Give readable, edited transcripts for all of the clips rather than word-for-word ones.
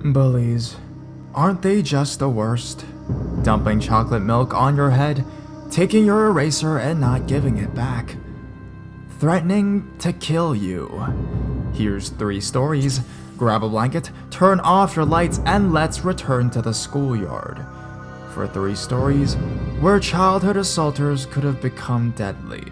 Bullies. Aren't they just the worst? Dumping chocolate milk on your head, taking your eraser and not giving it back. Threatening to kill you. Here's 3 stories. Grab a blanket, turn off your lights, and let's return to the schoolyard. For 3 stories where childhood assaulters could have become deadly.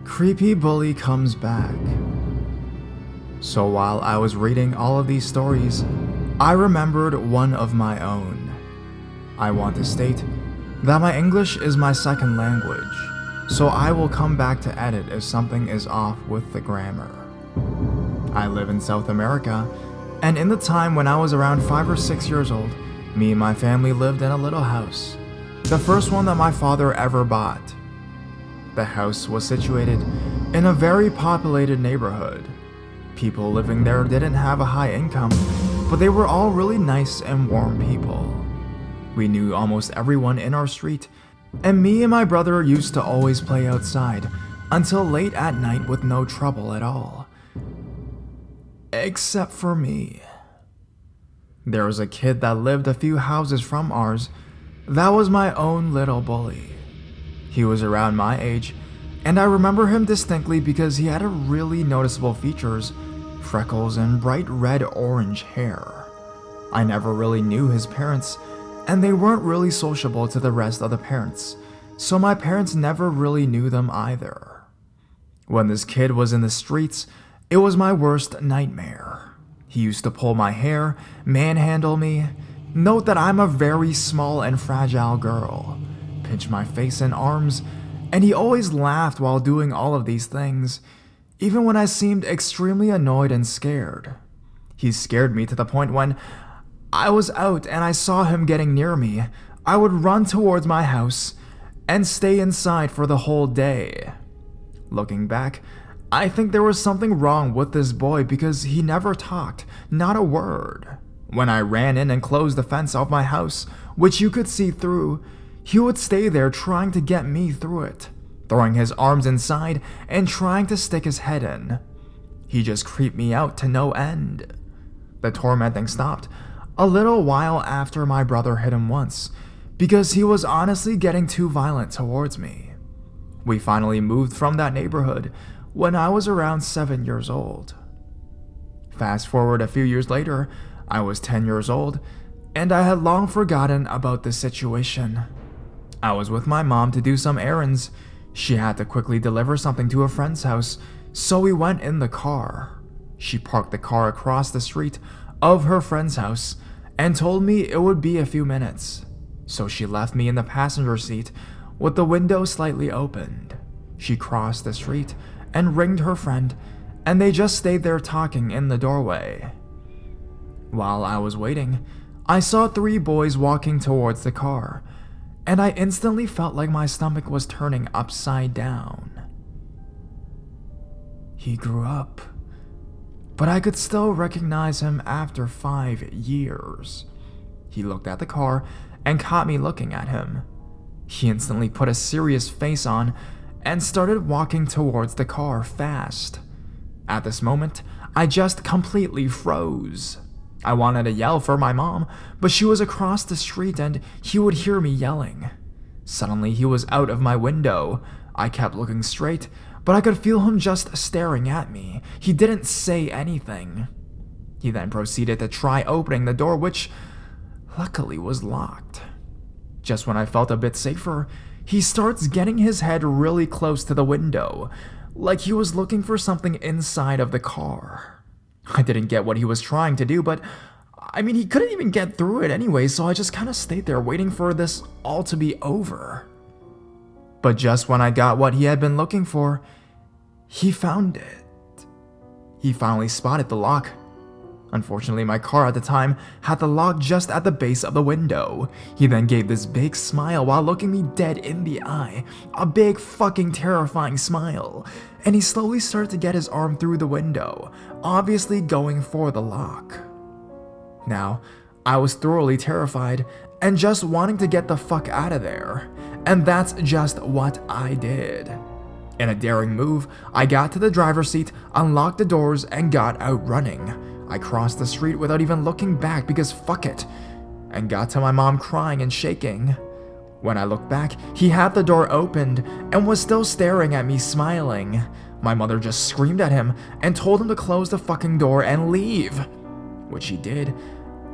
Creepy bully comes back. So while I was reading all of these stories, I remembered one of my own. I want to state that my English is my second language, so I will come back to edit if something is off with the grammar. I live in South America, and in the time when I was around 5 or 6 years old, me and my family lived in a little house, the first one that my father ever bought. The house was situated in a very populated neighborhood. People living there didn't have a high income, but they were all really nice and warm people. We knew almost everyone in our street, and me and my brother used to always play outside until late at night with no trouble at all. Except for me. There was a kid that lived a few houses from ours that was my own little bully. He was around my age, and I remember him distinctly because he had a really noticeable features, freckles, and bright red-orange hair. I never really knew his parents, and they weren't really sociable to the rest of the parents, so my parents never really knew them either. When this kid was in the streets, it was my worst nightmare. He used to pull my hair, manhandle me. Note that I'm a very small and fragile girl. Pinch my face and arms, and he always laughed while doing all of these things, even when I seemed extremely annoyed and scared. He scared me to the point when I was out and I saw him getting near me, I would run towards my house and stay inside for the whole day. Looking back, I think there was something wrong with this boy because he never talked, not a word. When I ran in and closed the fence of my house, which you could see through, he would stay there trying to get me through it, throwing his arms inside and trying to stick his head in. He just creeped me out to no end. The tormenting stopped a little while after my brother hit him once, because he was honestly getting too violent towards me. We finally moved from that neighborhood when I was around 7 years old. Fast forward a few years later, I was 10 years old, and I had long forgotten about this situation. I was with my mom to do some errands. She had to quickly deliver something to a friend's house, so we went in the car. She parked the car across the street of her friend's house and told me it would be a few minutes. So she left me in the passenger seat with the window slightly opened. She crossed the street and ringed her friend, and they just stayed there talking in the doorway. While I was waiting, I saw 3 boys walking towards the car, and I instantly felt like my stomach was turning upside down. He grew up, but I could still recognize him after 5 years. He looked at the car and caught me looking at him. He instantly put a serious face on and started walking towards the car fast. At this moment, I just completely froze. I wanted to yell for my mom, but she was across the street and he would hear me yelling. Suddenly, he was out of my window. I kept looking straight, but I could feel him just staring at me. He didn't say anything. He then proceeded to try opening the door, which luckily was locked. Just when I felt a bit safer, he starts getting his head really close to the window, like he was looking for something inside of the car. I didn't get what he was trying to do, but he couldn't even get through it anyway, so I just kind of stayed there waiting for this all to be over. But just when I got what he had been looking for, he found it. He finally spotted the lock. Unfortunately, my car at the time had the lock just at the base of the window. He then gave this big smile while looking me dead in the eye. A big fucking terrifying smile. And he slowly started to get his arm through the window, obviously going for the lock. Now, I was thoroughly terrified and just wanting to get the fuck out of there. And that's just what I did. In a daring move, I got to the driver's seat, unlocked the doors, and got out running. I crossed the street without even looking back because fuck it, and got to my mom crying and shaking. When I looked back, he had the door opened and was still staring at me smiling. My mother just screamed at him and told him to close the fucking door and leave, which he did,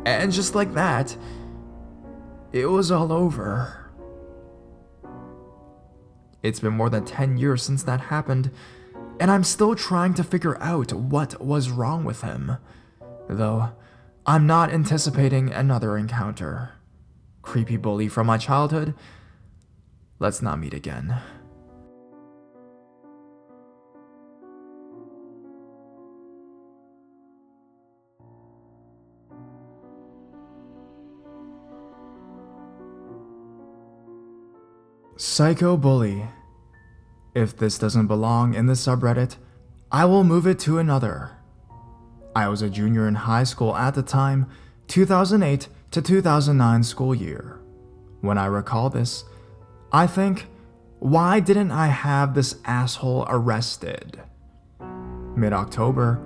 and just like that, it was all over. It's been more than 10 years since that happened, and I'm still trying to figure out what was wrong with him. Though, I'm not anticipating another encounter. Creepy bully from my childhood, let's not meet again. Psycho bully. If this doesn't belong in the subreddit, I will move it to another. I was a junior in high school at the time, 2008 to 2009 school year. When I recall this, I think, why didn't I have this asshole arrested? Mid-October,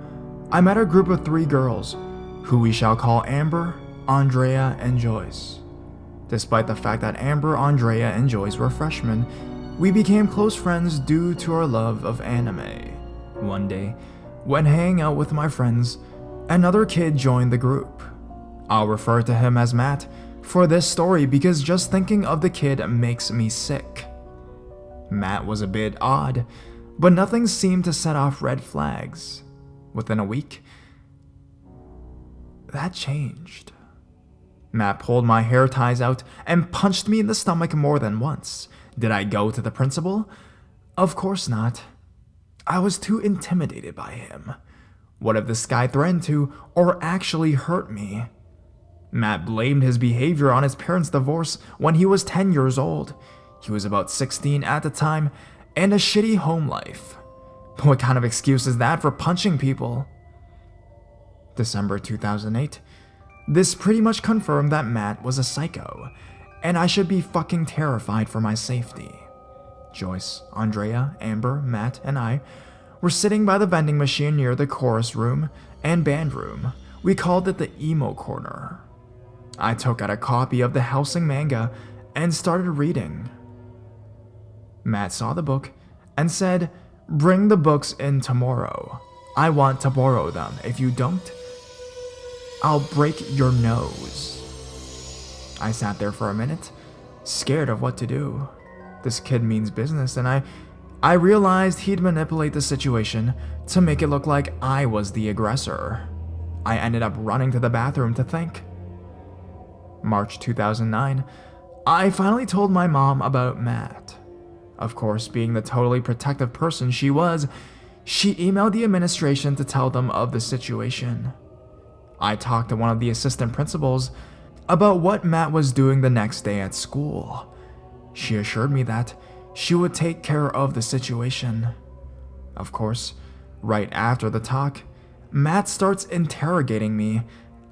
I met a group of 3 girls, who we shall call Amber, Andrea, and Joyce. Despite the fact that Amber, Andrea, and Joyce were freshmen, we became close friends due to our love of anime. One day, when hanging out with my friends, another kid joined the group. I'll refer to him as Matt for this story because just thinking of the kid makes me sick. Matt was a bit odd, but nothing seemed to set off red flags. Within a week, that changed. Matt pulled my hair ties out and punched me in the stomach more than once. Did I go to the principal? Of course not. I was too intimidated by him. What if this guy threatened to, or actually hurt me? Matt blamed his behavior on his parents' divorce when he was 10 years old. He was about 16 at the time, and a shitty home life. What kind of excuse is that for punching people? December 2008. This pretty much confirmed that Matt was a psycho, and I should be fucking terrified for my safety. Joyce, Andrea, Amber, Matt, and I were sitting by the vending machine near the chorus room and band room. We called it the emo corner. I took out a copy of the Hellsing manga and started reading. Matt saw the book and said, "Bring the books in tomorrow. I want to borrow them. If you don't, I'll break your nose." I sat there for a minute, scared of what to do. This kid means business, and I realized he'd manipulate the situation to make it look like I was the aggressor. I ended up running to the bathroom to think. March 2009, I finally told my mom about Matt. Of course, being the totally protective person she was, she emailed the administration to tell them of the situation. I talked to one of the assistant principals about what Matt was doing the next day at school. She assured me that she would take care of the situation. Of course, right after the talk, Matt starts interrogating me,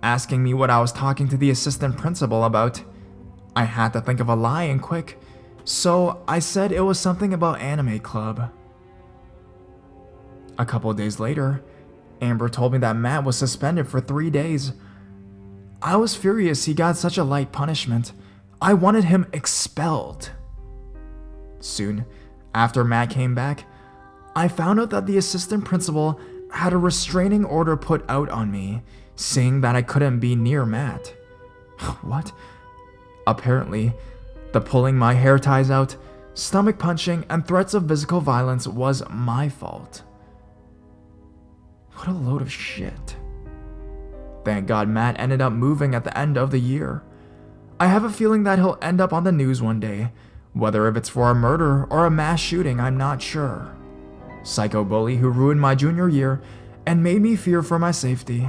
asking me what I was talking to the assistant principal about. I had to think of a lie and quick, so I said it was something about anime club. A couple of days later, Amber told me that Matt was suspended for 3 days. I was furious he got such a light punishment. I wanted him expelled. Soon after Matt came back, I found out that the assistant principal had a restraining order put out on me, saying that I couldn't be near Matt. What? Apparently, the pulling my hair ties out, stomach punching, and threats of physical violence was my fault. What a load of shit. Thank God Matt ended up moving at the end of the year. I have a feeling that he'll end up on the news one day. Whether if it's for a murder or a mass shooting, I'm not sure. Psycho bully who ruined my junior year and made me fear for my safety.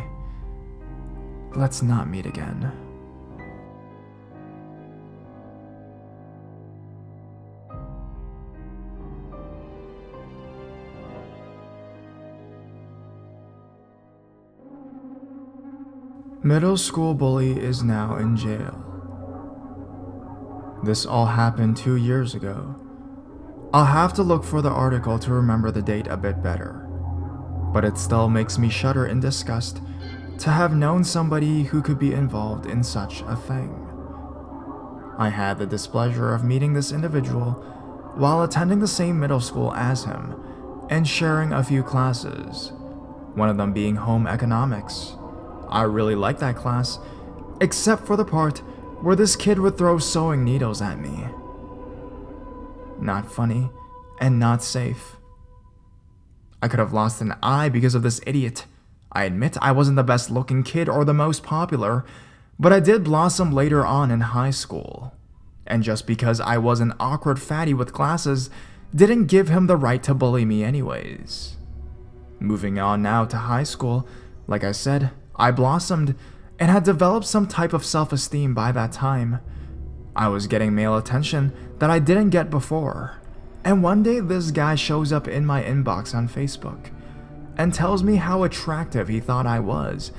Let's not meet again. Middle school bully is now in jail. This all happened 2 years ago. I'll have to look for the article to remember the date a bit better, but it still makes me shudder in disgust to have known somebody who could be involved in such a thing. I had the displeasure of meeting this individual while attending the same middle school as him and sharing a few classes, one of them being home economics. I really liked that class, except for the part where this kid would throw sewing needles at me. Not funny and not safe. I could have lost an eye because of this idiot. I admit I wasn't the best looking kid or the most popular, but I did blossom later on in high school. And just because I was an awkward fatty with glasses didn't give him the right to bully me anyways. Moving on now to high school, like I said, I blossomed and had developed some type of self-esteem by that time. I was getting male attention that I didn't get before. And one day this guy shows up in my inbox on Facebook and tells me how attractive he thought I was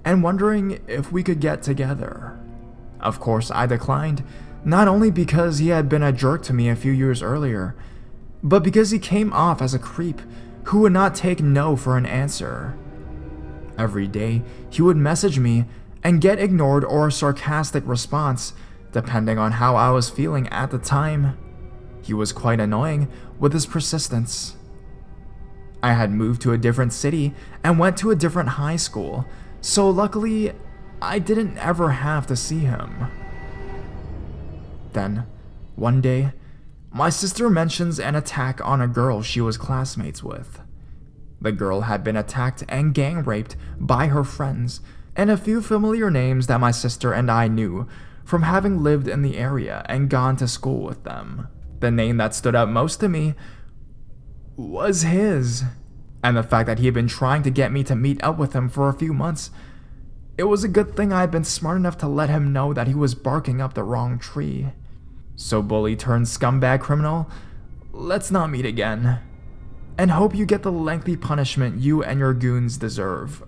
and wondering if we could get together. Of course, I declined, not only because he had been a jerk to me a few years earlier, but because he came off as a creep who would not take no for an answer. Every day, he would message me and get ignored or a sarcastic response, depending on how I was feeling at the time. He was quite annoying with his persistence. I had moved to a different city and went to a different high school, so luckily, I didn't ever have to see him. Then, one day, my sister mentions an attack on a girl she was classmates with. The girl had been attacked and gang raped by her friends and a few familiar names that my sister and I knew from having lived in the area and gone to school with them. The name that stood out most to me was his, and the fact that he had been trying to get me to meet up with him for a few months. It was a good thing I had been smart enough to let him know that he was barking up the wrong tree. So bully turned scumbag criminal, let's not meet again, and hope you get the lengthy punishment you and your goons deserve.